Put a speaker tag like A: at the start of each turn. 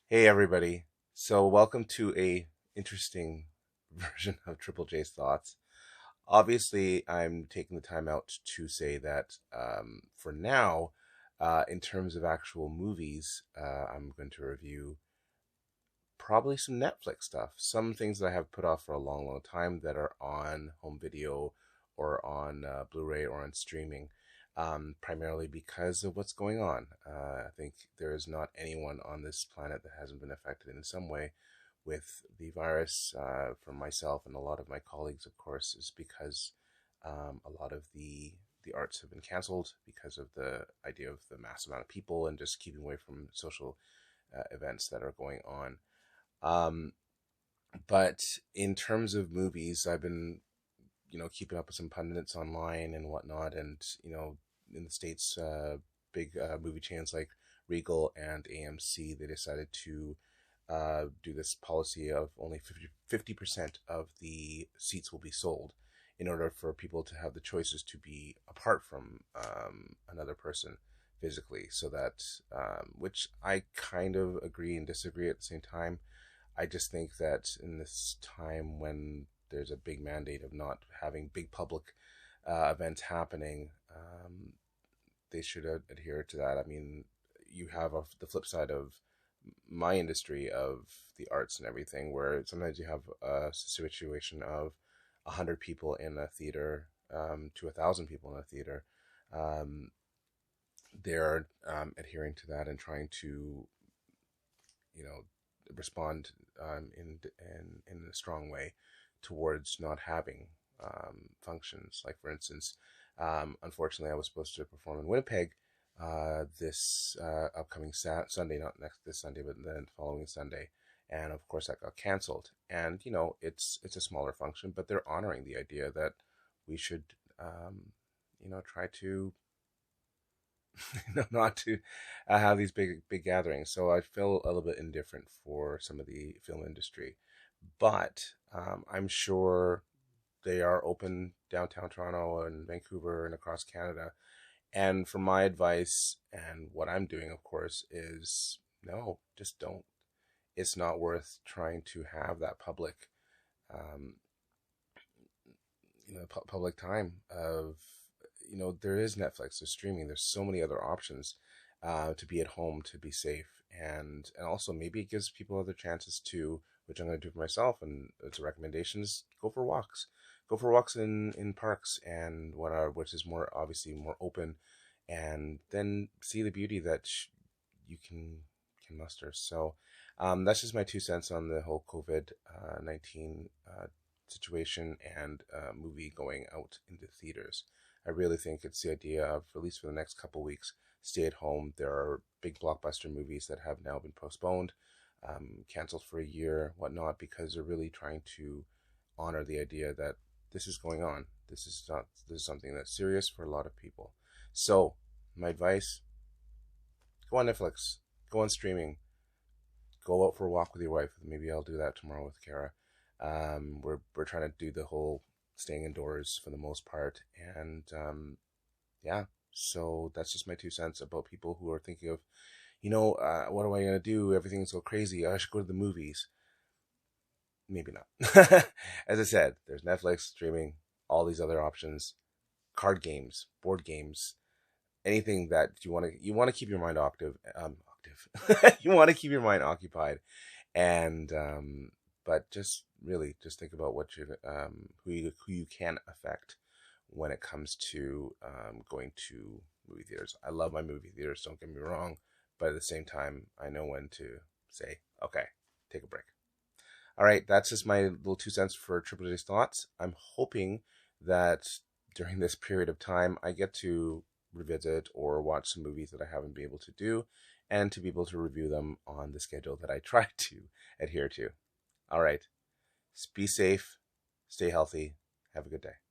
A: Hey everybody. So welcome to a interesting version of Triple J's thoughts. Obviously, I'm taking the time out to say that for now, in terms of actual movies, I'm going to review probably some Netflix stuff. Some things that I have put off for a long, long time that are on home video or on Blu-ray or on streaming, primarily because of what's going on. I think there is not anyone on this planet that hasn't been affected in some way with the virus. For myself and a lot of my colleagues, of course, is because a lot of the arts have been canceled because of the idea of the mass amount of people and just keeping away from social events that are going on. Um, but in terms of movies, I've been, keeping up with some pundits online and whatnot, and in the States, big movie chains like Regal and AMC, they decided to do this policy of only 50% of the seats will be sold in order for people to have the choices to be apart from another person physically. So that, which I kind of agree and disagree at the same time. I just think that in this time when there's a big mandate of not having big public events happening, they should adhere to that. I mean, you have the flip side of my industry of the arts and everything, where sometimes you have a situation of 100 people in a theater to 1,000 people in a theater. Um, they're adhering to that and trying to, you know, respond in a strong way towards not having functions. Like for instance, unfortunately, I was supposed to perform in Winnipeg this upcoming Sunday, not next this Sunday, but then the following Sunday, and of course that got canceled. And it's a smaller function, but they're honoring the idea that we should try to not to have these big gatherings. So I feel a little bit indifferent for some of the film industry, but I'm sure they are open downtown Toronto and Vancouver and across Canada. And for my advice and what I'm doing, of course, is no, just don't. It's not worth trying to have that public, um, public time of, there is Netflix, there's streaming, there's so many other options to be at home, to be safe, and also maybe it gives people other chances to, which I'm going to do for myself, and it's a recommendation is go for walks in parks and what are which is more obviously more open, and then see the beauty that you can muster. So that's just my 2 cents on the whole COVID-19 situation and movie going out into theaters. I really think it's the idea of, at least for the next couple weeks, stay at home. There are big blockbuster movies that have now been postponed, canceled for a year, whatnot, because they're really trying to honor the idea that this is going on. This is something that's serious for a lot of people. So my advice: go on Netflix, go on streaming, go out for a walk with your wife. Maybe I'll do that tomorrow with Kara. We're trying to do the whole staying indoors for the most part, and yeah. So that's just my 2 cents about people who are thinking of, what am I gonna do? Everything's so crazy. I should go to the movies. Maybe not. As I said, there's Netflix, streaming, all these other options, card games, board games, anything that you want to keep your mind octave. You want to keep your mind occupied, and but just really just think about what who you can affect when it comes to going to movie theaters. I love my movie theaters, don't get me wrong, but at the same time, I know when to say, okay, take a break. All right, that's just my little 2 cents for Triple J's thoughts. I'm hoping that during this period of time, I get to revisit or watch some movies that I haven't been able to do, and to be able to review them on the schedule that I try to adhere to. All right, be safe, stay healthy, have a good day.